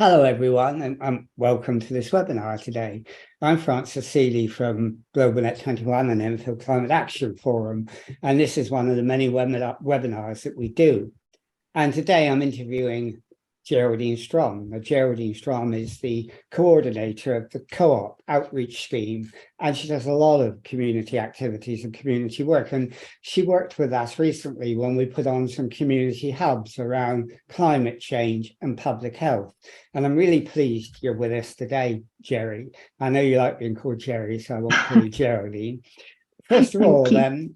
Hello, everyone, and welcome to this webinar today. I'm Francis Seeley from Global Net 21 and Enfield Climate Action Forum, and this is one of the many webinars that we do. And today I'm interviewing Geraldine Strohm. Now, Geraldine Strohm is the coordinator of the Co-op Outreach scheme, and she does a lot of community activities and community work. And she worked with us recently when we put on some community hubs around climate change and public health. And I'm really pleased you're with us today, Gerry. I know you like being called Gerry, so I won't call you Geraldine. First of all, then,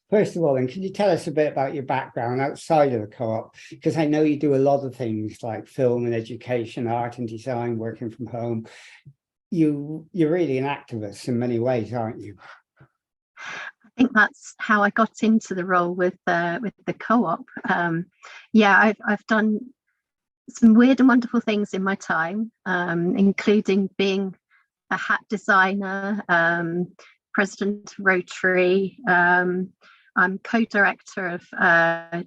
can you tell us a bit about your background outside of the co-op? Because I know you do a lot of things like film and education, art and design, working from home. You're really an activist in many ways, aren't you? I think that's how I got into the role with the co-op. Yeah, I've done some weird and wonderful things in my time, including being a hat designer, president of Rotary. I'm co-director of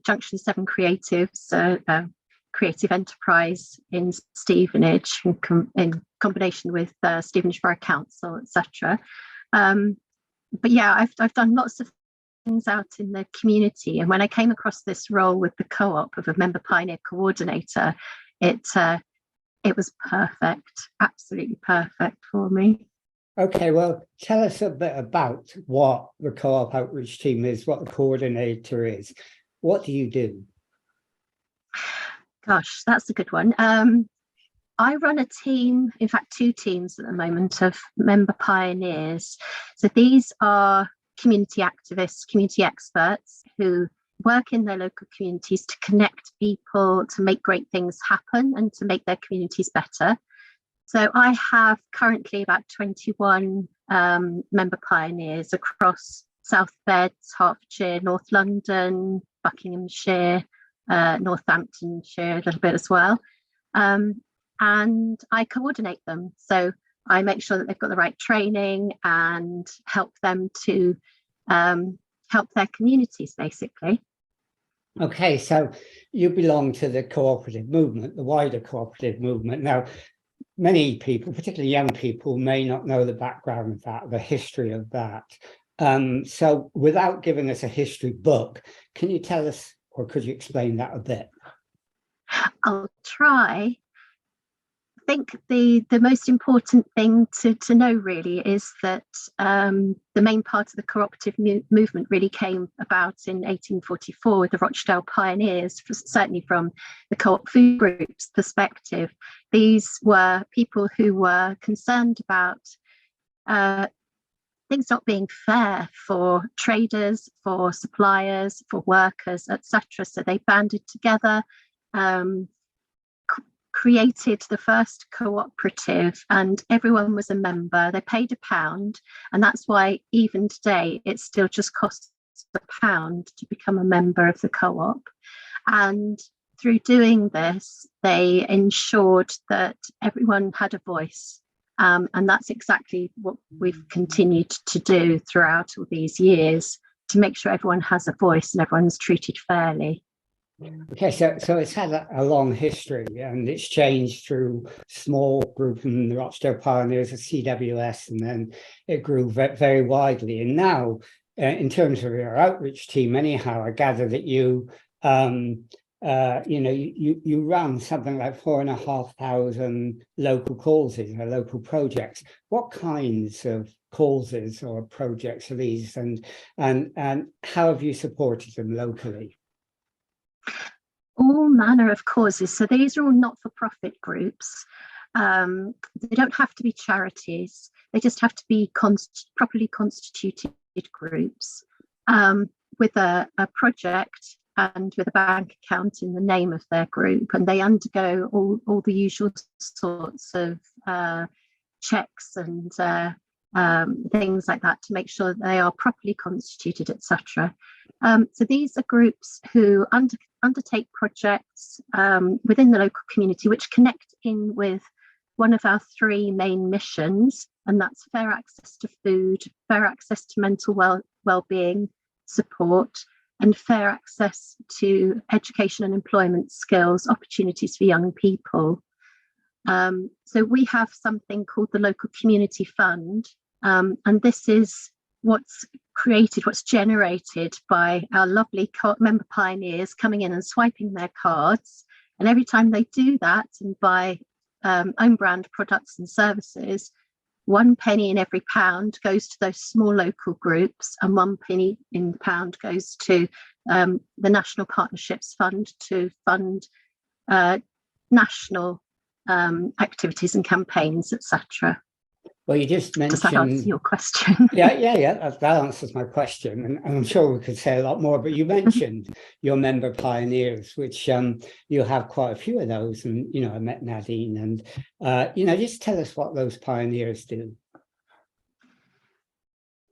Junction 7 Creatives, a creative enterprise in Stevenage in combination with Stevenage Borough Council, etc. But yeah, I've done lots of things out in the community, and when I came across this role with the co-op of a member pioneer coordinator, it was perfect, absolutely perfect for me. Okay, well, tell us a bit about what the co-op outreach team is, what the coordinator is. What do you do? Gosh, that's a good one. I run a team, in fact, two teams at the moment of member pioneers. So these are community activists, community experts who work in their local communities to connect people, to make great things happen and to make their communities better. So I have currently about 21 member pioneers across South Beds, Hertfordshire, North London, Buckinghamshire, Northamptonshire a little bit as well. And I coordinate them. So I make sure that they've got the right training and help them to help their communities, basically. Okay, so you belong to the cooperative movement, the wider cooperative movement. Now, many people, particularly young people, may not know the background of that, the history of that. So without giving us a history book, can you tell us, or could you explain that a bit? I'll try. I think the most important thing to know really is that the main part of the cooperative movement really came about in 1844 with the Rochdale Pioneers, certainly from the co-op food group's perspective. These were people who were concerned about things not being fair for traders, for suppliers, for workers, etc. So they banded together, created the first cooperative, and everyone was a member. They paid £1, and that's why even today it still just costs £1 to become a member of the co-op. And through doing this, they ensured that everyone had a voice, and that's exactly what we've continued to do throughout all these years, to make sure everyone has a voice and everyone's treated fairly. Okay, so it's had a long history, and it's changed through small group in the Rochdale Pioneers, the CWS, and then it grew very widely. And now, in terms of your outreach team, anyhow, I gather that you run something like 4,500 local causes or local projects. What kinds of causes or projects are these, and how have you supported them locally? All manner of causes. So these are all not-for-profit groups. They don't have to be charities. They just have to be properly constituted groups with a project and with a bank account in the name of their group. And they undergo all the usual sorts of checks and things like that to make sure that they are properly constituted, etc. So these are groups who undertake projects within the local community which connect in with one of our three main missions, and that's fair access to food, fair access to mental well-being support, and fair access to education and employment skills, opportunities for young people. So we have something called the Local Community Fund, and this is what's generated by our lovely co-op member pioneers coming in and swiping their cards. And every time they do that and buy own brand products and services, 1 penny in every pound goes to those small local groups, and 1 penny in the pound goes to the National Partnerships Fund to fund national activities and campaigns, etc. Well, you just mentioned. Does that answer your question? Yeah, that answers my question, and I'm sure we could say a lot more. But you mentioned your member pioneers, which you have quite a few of those, and I met Nadine, and just tell us what those pioneers do.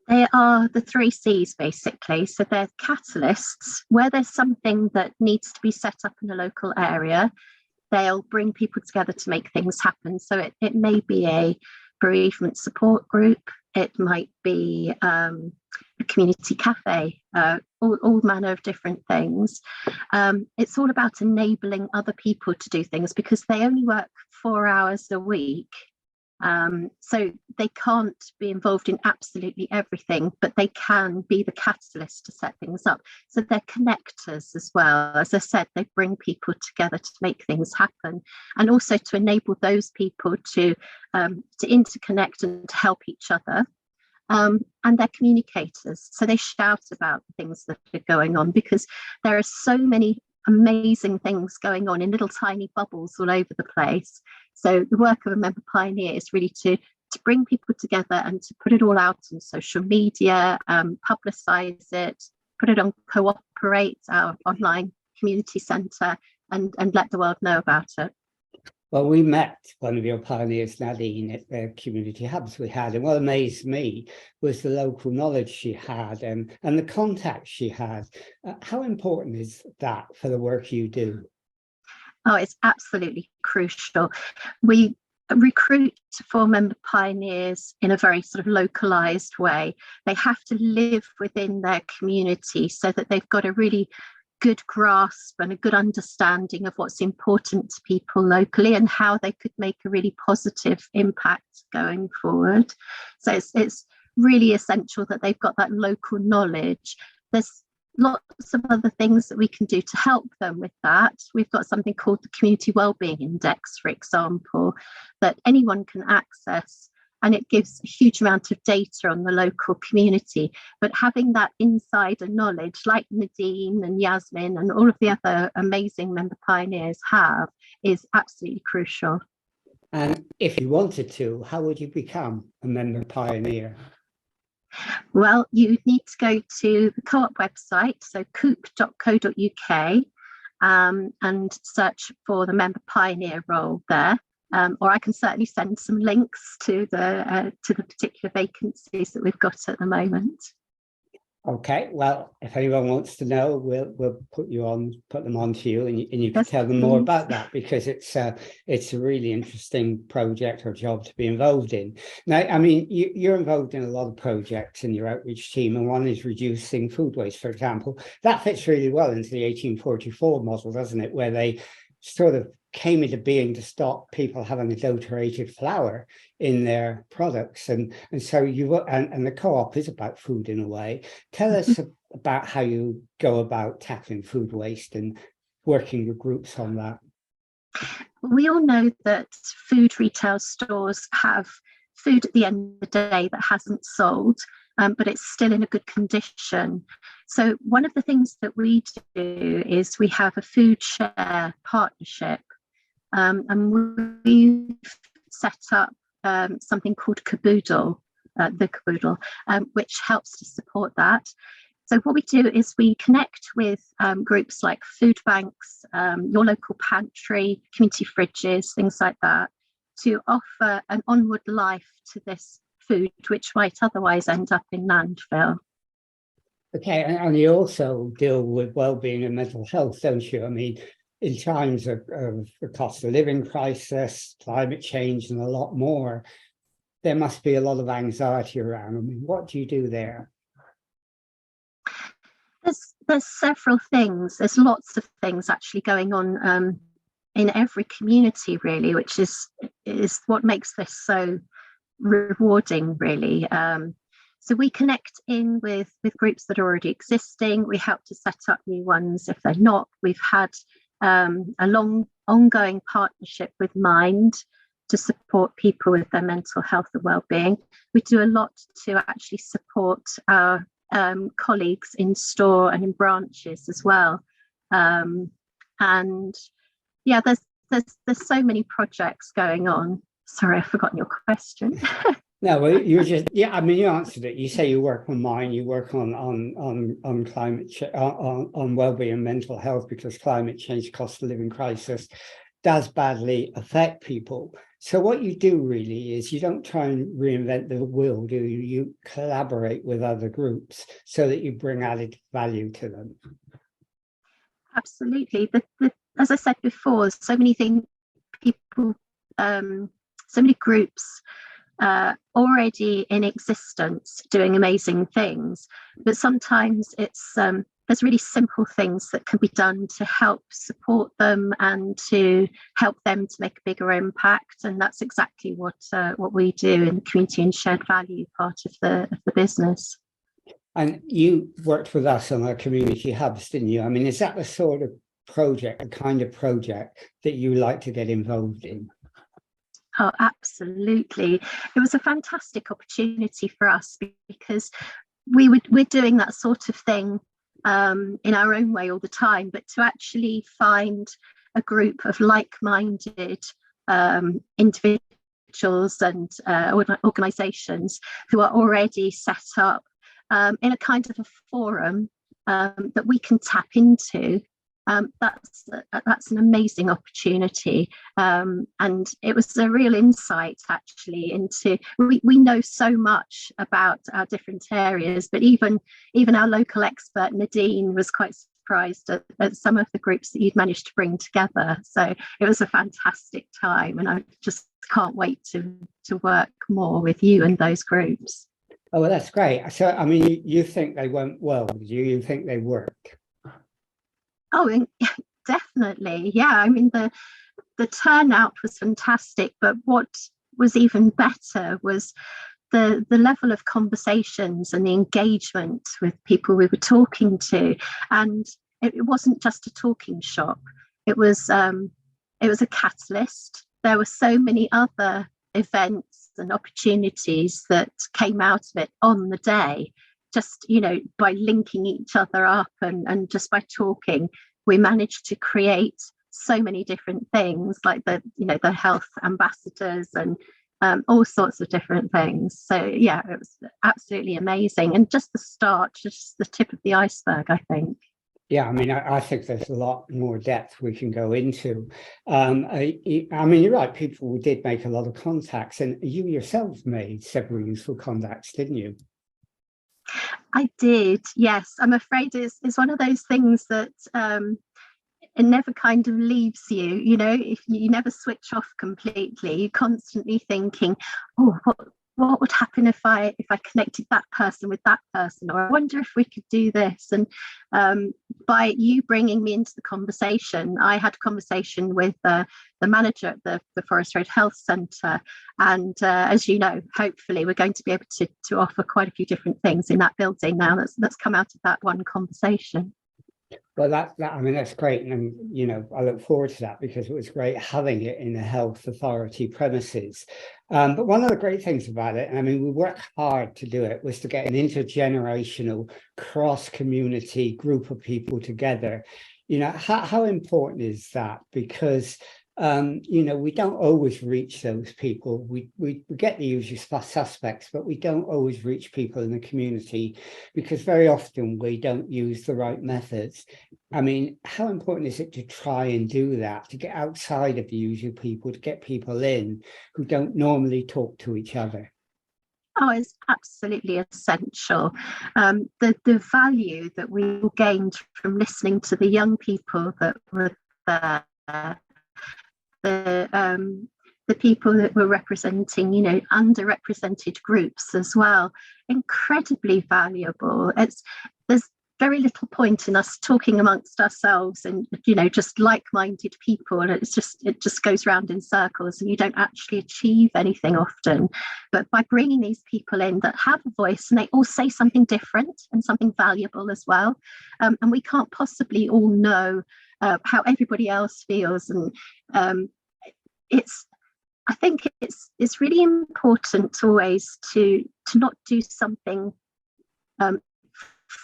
They are the 3 C's basically. So they're catalysts. Where there's something that needs to be set up in a local area, they'll bring people together to make things happen. So it may be a bereavement support group, it might be a community cafe, all manner of different things. It's all about enabling other people to do things, because they only work 4 hours a week. So they can't be involved in absolutely everything, but they can be the catalyst to set things up. So they're connectors as well. As I said, they bring people together to make things happen, and also to enable those people to interconnect and to help each other. And they're communicators. So they shout about the things that are going on, because there are so many amazing things going on in little tiny bubbles all over the place. So the work of a member pioneer is really to bring people together and to put it all out on social media, publicize it, put it on Co-operate, our online community centre, and let the world know about it. Well, we met one of your pioneers, Nadine, at the community hubs we had, and what amazed me was the local knowledge she had and the contacts she had. How important is that for the work you do? Oh, it's absolutely crucial. We recruit for member pioneers in a very sort of localised way. They have to live within their community so that they've got a really good grasp and a good understanding of what's important to people locally and how they could make a really positive impact going forward. So it's really essential that they've got that local knowledge. There's lots of other things that we can do to help them with that. We've got something called the Community Wellbeing Index, for example, that anyone can access, and it gives a huge amount of data on the local community. But having that insider knowledge, like Nadine and Yasmin and all of the other amazing member pioneers have, is absolutely crucial. And if you wanted to, how would you become a member pioneer? Well, you need to go to the Co-op website, so coop.co.uk, and search for the member pioneer role there. Or I can certainly send some links to the particular vacancies that we've got at the moment. Okay, well, if anyone wants to know, we'll put them on to you, and you can tell them more about that, because it's a really interesting project or job to be involved in. Now, I mean, you're involved in a lot of projects in your outreach team, and one is reducing food waste, for example. That fits really well into the 1844 model, doesn't it, where they sort of came into being to stop people having adulterated flour in their products, and so and the co-op is about food in a way. Tell us about how you go about tackling food waste and working with groups on that. We all know that food retail stores have food at the end of the day that hasn't sold, but it's still in a good condition. So one of the things that we do is we have a food share partnership, and we've set up something called Caboodle, which helps to support that. So what we do is we connect with groups like food banks, your local pantry, community fridges, things like that, to offer an onward life to this food, which might otherwise end up in landfill. Okay, and you also deal with well-being and mental health, don't you? I mean, in times of the cost of living crisis, climate change, and a lot more, there must be a lot of anxiety around. I mean, what do you do there? There's several things. There's lots of things actually going on in every community, really, which is what makes this so rewarding, really. So we connect in with groups that are already existing. We help to set up new ones if they're not. We've had a long ongoing partnership with Mind to support people with their mental health and well-being. We do a lot to actually support our colleagues in store and in branches as well. And yeah, there's so many projects going on. Sorry, I've forgotten your question. No, well, you just, yeah, I mean, you answered it. You say you work on Mind, you work on climate on well-being and mental health, because climate change, cost of living crisis does badly affect people. So what you do really is you don't try and reinvent the wheel, do you? You collaborate with other groups so that you bring added value to them. Absolutely. As I said before, so many things, people, so many groups already in existence doing amazing things, but sometimes it's there's really simple things that can be done to help support them and to help them to make a bigger impact, and that's exactly what we do in the community and shared value part of the business. And you worked with us on our community hubs, didn't you? I mean, is that the sort of project, the kind of project that you like to get involved in? Oh, absolutely. It was a fantastic opportunity for us, because we're doing that sort of thing in our own way all the time, but to actually find a group of like-minded individuals and organisations who are already set up in a kind of a forum that we can tap into. That's an amazing opportunity, and it was a real insight actually into, we know so much about our different areas, but even our local expert Nadine was quite surprised at some of the groups that you'd managed to bring together. So it was a fantastic time, and I just can't wait to work more with you and those groups. Oh, well, that's great. So I mean, you think they went well? Do you think they work? Oh, definitely. Yeah, I mean, the turnout was fantastic, but what was even better was the level of conversations and the engagement with people we were talking to. And it wasn't just a talking shop. It was a catalyst. There were so many other events and opportunities that came out of it on the day. Just, by linking each other up and just by talking, we managed to create so many different things, like the health ambassadors and all sorts of different things. So yeah, it was absolutely amazing, and just the start, just the tip of the iceberg, I think. Yeah, I mean, I think there's a lot more depth we can go into. I mean, you're right, people did make a lot of contacts, and you yourself made several useful contacts, didn't you? I did, yes. I'm afraid it's one of those things that it never kind of leaves you, if you never switch off completely. You're constantly thinking, oh, what would happen if I connected that person with that person, or I wonder if we could do this. And by you bringing me into the conversation, I had a conversation with the manager at the Forest Road Health Centre, and as you know, hopefully we're going to be able to offer quite a few different things in that building now that's come out of that one conversation. Well, I mean, that's great. And, I look forward to that, because it was great having it in the health authority premises. But one of the great things about it, and I mean, we worked hard to do it, was to get an intergenerational cross-community group of people together. How important is that? Because we don't always reach those people. We get the usual suspects, but we don't always reach people in the community, because very often we don't use the right methods. I mean, how important is it to try and do that, to get outside of the usual people, to get people in who don't normally talk to each other? Oh, it's absolutely essential. The value that we gained from listening to the young people that were there, the people that were representing, underrepresented groups as well, incredibly valuable. very little point in us talking amongst ourselves and, you know, just like-minded people, and it just goes round in circles and you don't actually achieve anything often. But by bringing these people in that have a voice, and they all say something different and something valuable as well, and we can't possibly all know how everybody else feels, and I think it's really important always to not do something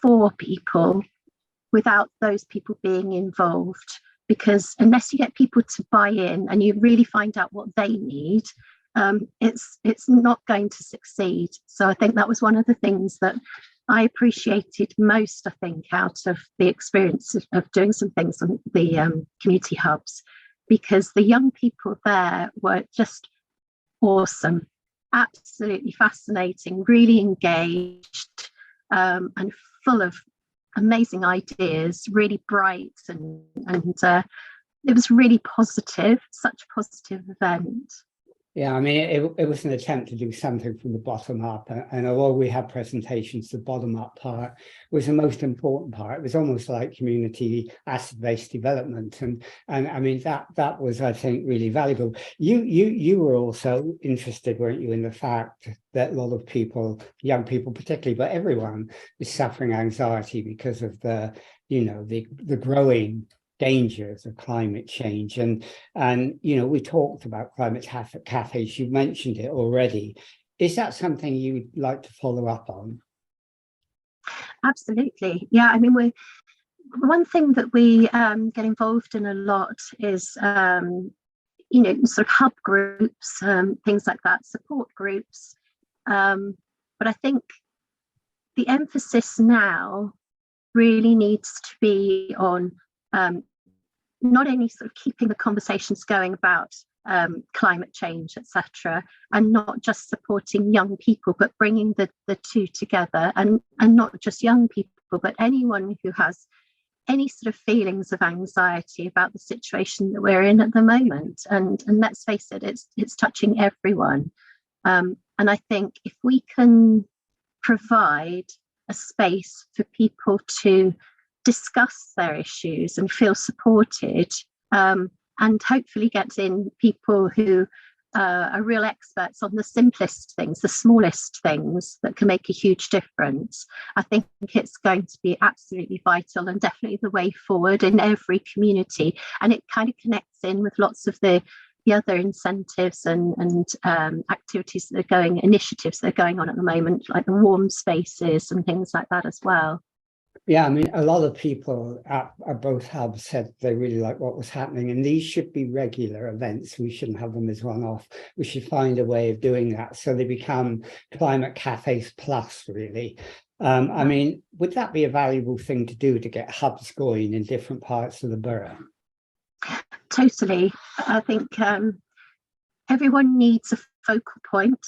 for people without those people being involved, because unless you get people to buy in and you really find out what they need, it's not going to succeed. So I think that was one of the things that I appreciated most, I think, out of the experience of doing some things on the community hubs, because the young people there were just awesome, absolutely fascinating, really engaged, and full of amazing ideas, really bright, and it was really positive, such a positive event. Yeah, I mean, it was an attempt to do something from the bottom up, and although we had presentations, the bottom up part was the most important part. It was almost like community asset-based development, and I mean that was, I think, really valuable. You were also interested, weren't you, in the fact that a lot of people, young people particularly, but everyone, is suffering anxiety because of the growing dangers of climate change, and you know, we talked about climate cafes. You mentioned it already. Is that something you'd like to follow up on? Absolutely, yeah. I mean, one thing that we get involved in a lot is you know, sort of hub groups, things like that, support groups, but I think the emphasis now really needs to be on not only sort of keeping the conversations going about climate change, etc., and not just supporting young people, but bringing the two together, and not just young people, but anyone who has any sort of feelings of anxiety about the situation that we're in at the moment. And let's face it, it's touching everyone. And I think if we can provide a space for people to discuss their issues and feel supported, and hopefully get in people who are real experts on the simplest things, the smallest things that can make a huge difference, I think it's going to be absolutely vital and definitely the way forward in every community. And it kind of connects in with lots of the other incentives and activities that are initiatives that are going on at the moment, like the warm spaces and things like that as well. Yeah, I mean, a lot of people at both hubs said they really like what was happening, and these should be regular events. We shouldn't have them as one-off. We should find a way of doing that so they become climate cafes plus, really. I mean, would that be a valuable thing to do, to get hubs going in different parts of the borough? Totally. I think everyone needs a focal point.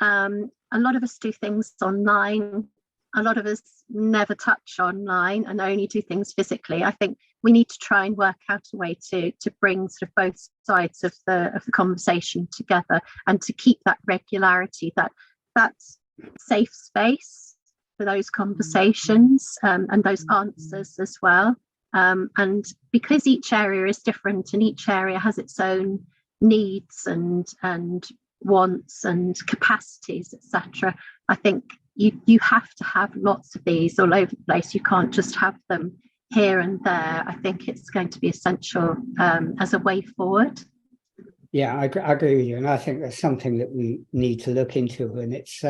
A lot of us do things online. A lot of us never touch online and only do things physically. I think we need to try and work out a way to bring sort of both sides of the conversation together, and to keep that regularity, that safe space for those conversations, and those answers as well. And because each area is different and each area has its own needs and wants and capacities, etc., I think you have to have lots of these all over the place. You can't just have them here and there. I think it's going to be essential as a way forward. Yeah, I agree with you, and I think that's something that we need to look into, and it's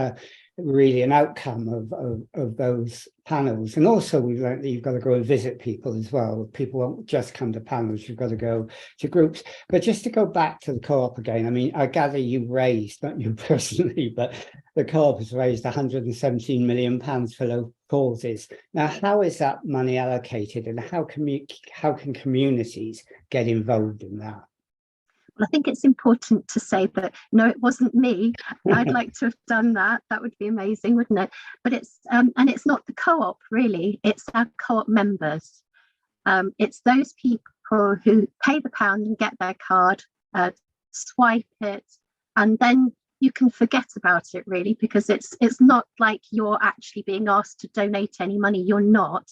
really an outcome of those panels. And also we've learned that you've got to go and visit people as well. People won't just come to panels, you've got to go to groups. But just to go back to the co-op again, I mean, I gather you raised, not you personally, but the co-op has raised £117 million for local causes. Now, how is that money allocated, and how can communities get involved in that? I think it's important to say that, no, it wasn't me. I'd like to have done that. That would be amazing, wouldn't it? But it's, and it's not the co-op really, it's our co-op members. It's those people who pay the pound and get their card, swipe it, and then you can forget about it really, because it's not like you're actually being asked to donate any money. You're not.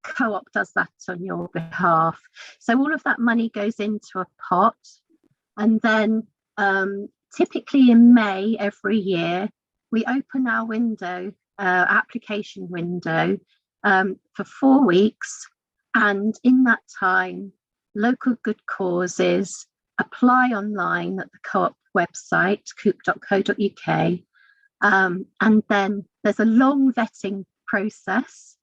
Co-op does that on your behalf. So all of that money goes into a pot, and then typically in May every year, we open our window, application window, for 4 weeks. And in that time, local good causes apply online at the Co-op website, coop.co.uk. And then there's a long vetting process.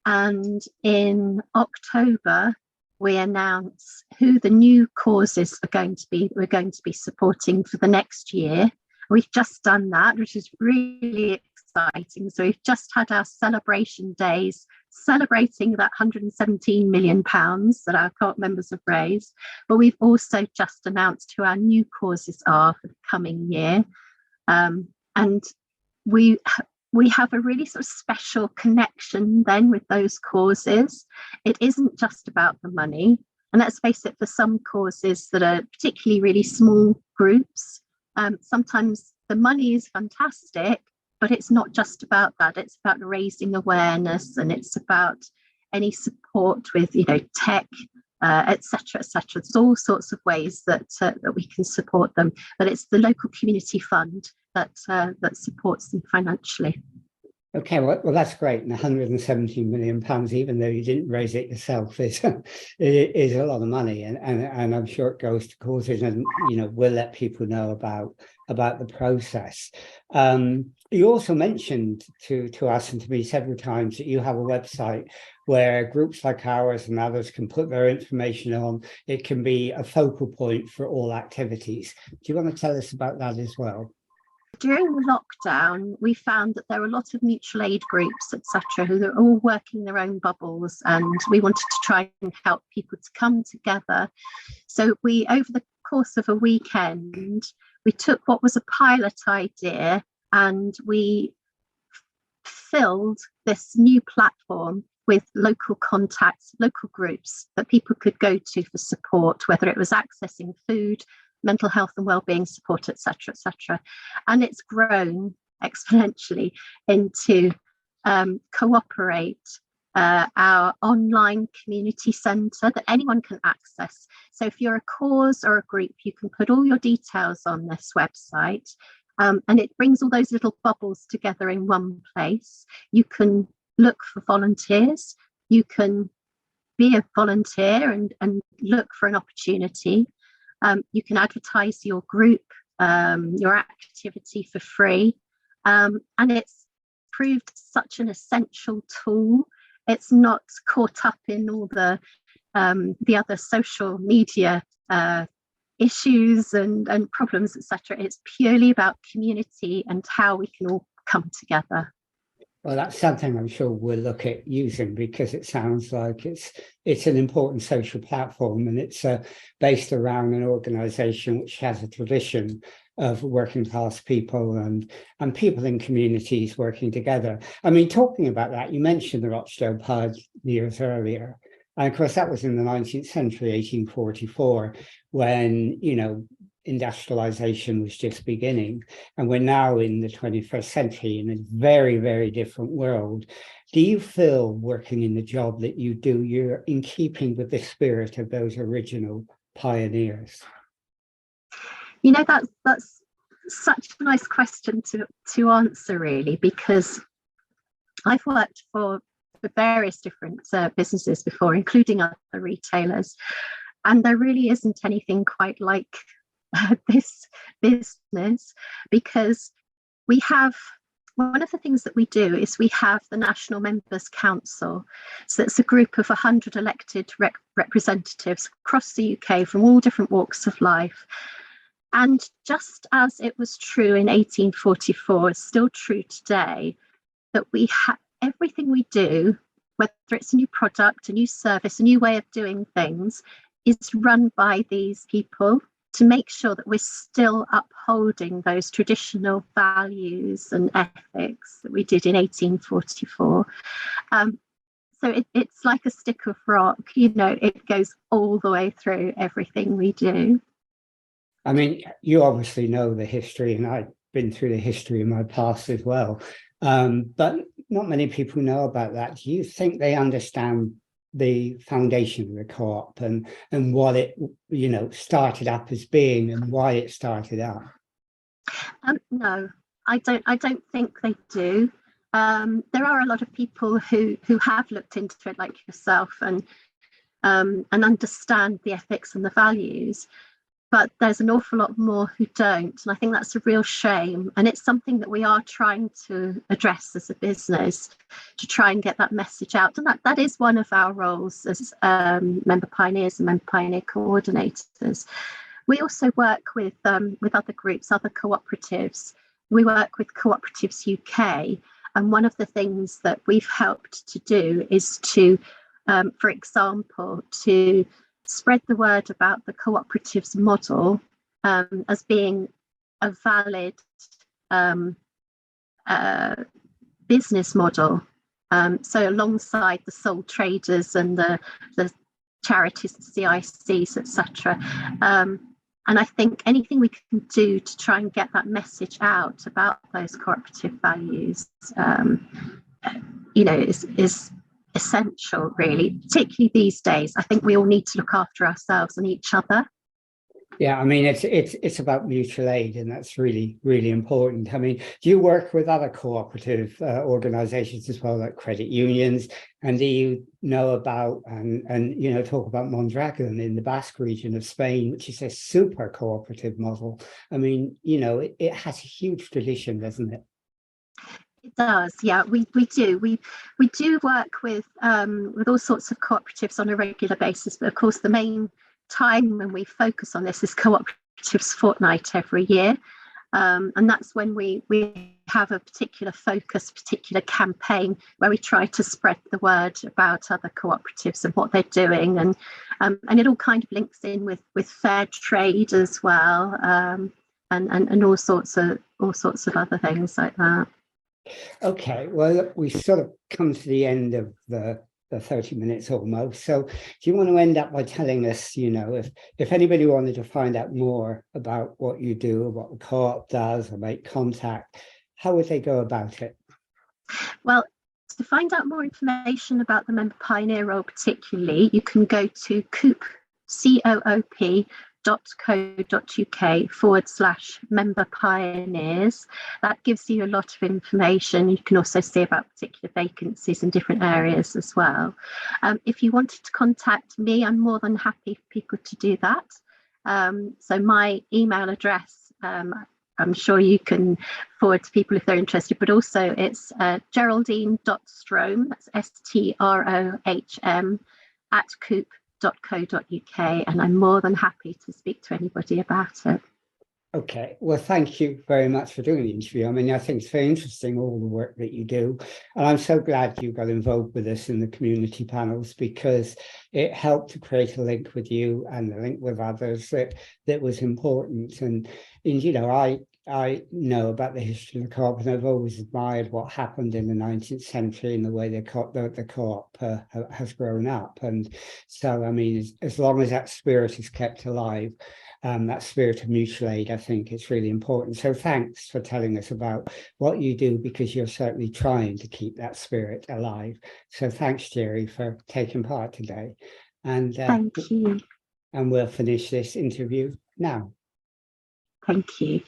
And in October, we announce who the new causes we're going to be supporting for the next year. We've just done that, which is really exciting. So we've just had our celebration days celebrating that £117 million that our co-op members have raised. But we've also just announced who our new causes are for the coming year. And we have a really sort of special connection then with those causes. It isn't just about the money. And let's face it, for some causes that are particularly really small groups, sometimes the money is fantastic, but it's not just about that. It's about raising awareness, and it's about any support with, tech, etc., etc. There's all sorts of ways that we can support them, but it's the local community fund that supports them financially. Okay, well that's great. And £117 million, even though you didn't raise it yourself, is a lot of money, and I'm sure it goes to causes, and we'll let people know about the process. You also mentioned to us and to me several times that you have a website where groups like ours and others can put their information on. It can be a focal point for all activities. Do you want to tell us about that as well? During the lockdown, we found that there were a lot of mutual aid groups, etc., who are all working their own bubbles, and we wanted to try and help people to come together. So we, over the course of a weekend, we took what was a pilot idea and we filled this new platform with local contacts, local groups that people could go to for support, whether it was accessing food, mental health and wellbeing support, etc., etc. And it's grown exponentially into Co-operate, our online community centre that anyone can access. So if you're a cause or a group, you can put all your details on this website, and it brings all those little bubbles together in one place. You can look for volunteers, you can be a volunteer and look for an opportunity. You can advertise your group, your activity for free. And it's proved such an essential tool. It's not caught up in all the other social media issues and problems, etc. It's purely about community and how we can all come together. Well, that's something I'm sure we'll look at using, because it sounds like it's an important social platform, and it's based around an organisation which has a tradition of working class people and people in communities working together. I mean, talking about that, you mentioned the Rochdale Pioneers earlier, and of course that was in the 19th century, 1844, when industrialization was just beginning, and we're now in the 21st century in a very, very different world. Do you feel working in the job that you do, you're in keeping with the spirit of those original pioneers? That's such a nice question to answer, really, because I've worked for various different businesses before, including other retailers, and there really isn't anything quite like this business, because we have, one of the things that we do is we have the National Members Council. So it's a group of 100 elected representatives across the UK from all different walks of life. And just as it was true in 1844, it's still true today, that we have everything we do, whether it's a new product, a new service, a new way of doing things, is run by these people to make sure that we're still upholding those traditional values and ethics that we did in 1844. So it's like a stick of rock, it goes all the way through everything we do. I mean, you obviously know the history, and been through the history in my past as well. But not many people know about that. Do you think they understand the foundation of the co-op and what it, you know, started up as being and why it started up? No, I don't think they do. There are a lot of people who have looked into it, like yourself, and understand the ethics and the values, but there's an awful lot more who don't, and I think that's a real shame. And it's something that we are trying to address as a business, to try and get that message out. And that is one of our roles as member pioneers and member pioneer coordinators. We also work with other groups, other cooperatives. We work with Cooperatives UK, and one of the things that we've helped to do is to, for example, to spread the word about the cooperatives model as being a valid business model. So alongside the sole traders and the charities, the CICs, etc. And I think anything we can do to try and get that message out about those cooperative values, you know, is essential, really, particularly these days. I think we all need to look after ourselves and each other. Yeah, I mean, it's about mutual aid, and that's really, really important. I mean, do you work with other cooperative organizations as well, like credit unions? And do you know about and you know, talk about Mondragon in the Basque region of Spain, which is a super cooperative model? I mean, you know, it has a huge tradition, doesn't it? It does, yeah. We do. We do work with all sorts of cooperatives on a regular basis, but of course the main time when we focus on this is Cooperatives Fortnight every year, and that's when we have a particular focus, particular campaign where we try to spread the word about other cooperatives and what they're doing, and it all kind of links in with fair trade as well, and all sorts of other things like that. Okay, well, look, we sort of come to the end of the 30 minutes almost. So do you want to end up by telling us, you know, if anybody wanted to find out more about what you do, or what the co-op does, or make contact, how would they go about it? Well, to find out more information about the member pioneer role particularly, you can go to coop.co.uk/member pioneers. That gives you a lot of information. You can also see about particular vacancies in different areas as well. If you wanted to contact me, I'm more than happy for people to do that. So my email address, I'm sure you can forward to people if they're interested, but also it's Geraldine.Strohm, that's STROHM, @coop.co.uk, and I'm more than happy to speak to anybody about it. Okay, well, thank you very much for doing the interview. I mean, I think it's very interesting, all the work that you do. And I'm so glad you got involved with us in the community panels, because it helped to create a link with you and a link with others that was important. And you know, I know about the history of the co-op, and I've always admired what happened in the 19th century and the way the co-op has grown up. And so, I mean, as long as that spirit is kept alive, that spirit of mutual aid, I think it's really important. So thanks for telling us about what you do, because you're certainly trying to keep that spirit alive. So thanks, Gerry, for taking part today. And thank you. And we'll finish this interview now. Thank you.